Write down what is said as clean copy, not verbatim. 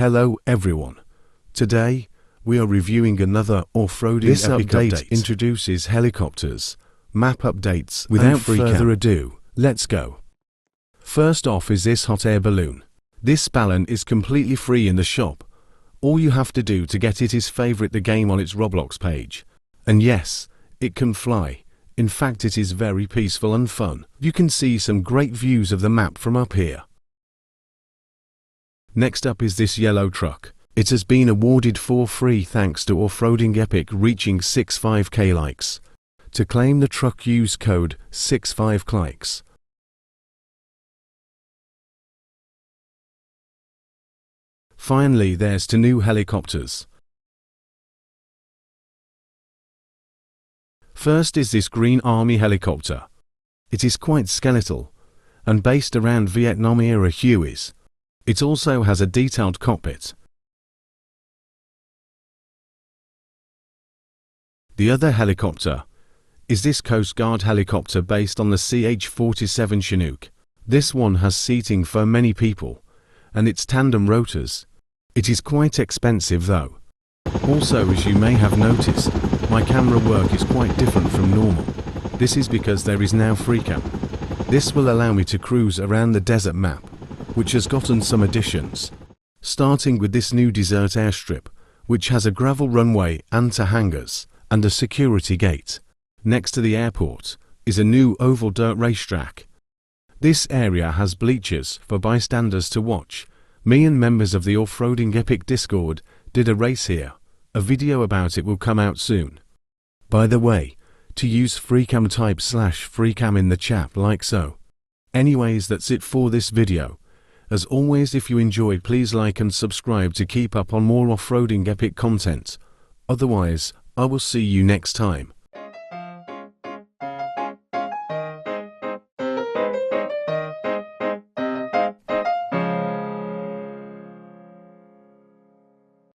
Hello everyone. Today, we are reviewing another off-roading epic update. Introduces helicopters, map updates. Without further ado, let's go. First off is this hot air balloon. This balloon is completely free in the shop. All you have to do to get it is favorite the game on its Roblox page. And yes, it can fly. In fact, it is very peaceful and fun. You can see some great views of the map from up here. Next up is this yellow truck. It has been awarded for free thanks to Off-Roading Epic reaching 65k likes. To claim the truck, use code 65KLIKES. Finally, there's two new helicopters. First is this green army helicopter. It is quite skeletal and based around Vietnam-era Hueys. It also has a detailed cockpit. The other helicopter is this Coast Guard helicopter based on the CH-47 Chinook. This one has seating for many people, and its tandem rotors. It is quite expensive though. Also, as you may have noticed, my camera work is quite different from normal. This is because there is now FreeCam. This will allow me to cruise around the desert map, which has gotten some additions. Starting with this new desert airstrip, which has a gravel runway and two hangars, and a security gate. Next to the airport is a new oval dirt racetrack. This area has bleachers for bystanders to watch. Me and members of the Off-Roading Epic Discord did a race here. A video about it will come out soon. By the way, to use FreeCam type /FreeCam in the chat like so. Anyways, that's it for this video. As always, if you enjoyed, please like and subscribe to keep up on more off-roading epic content. Otherwise, I will see you next time.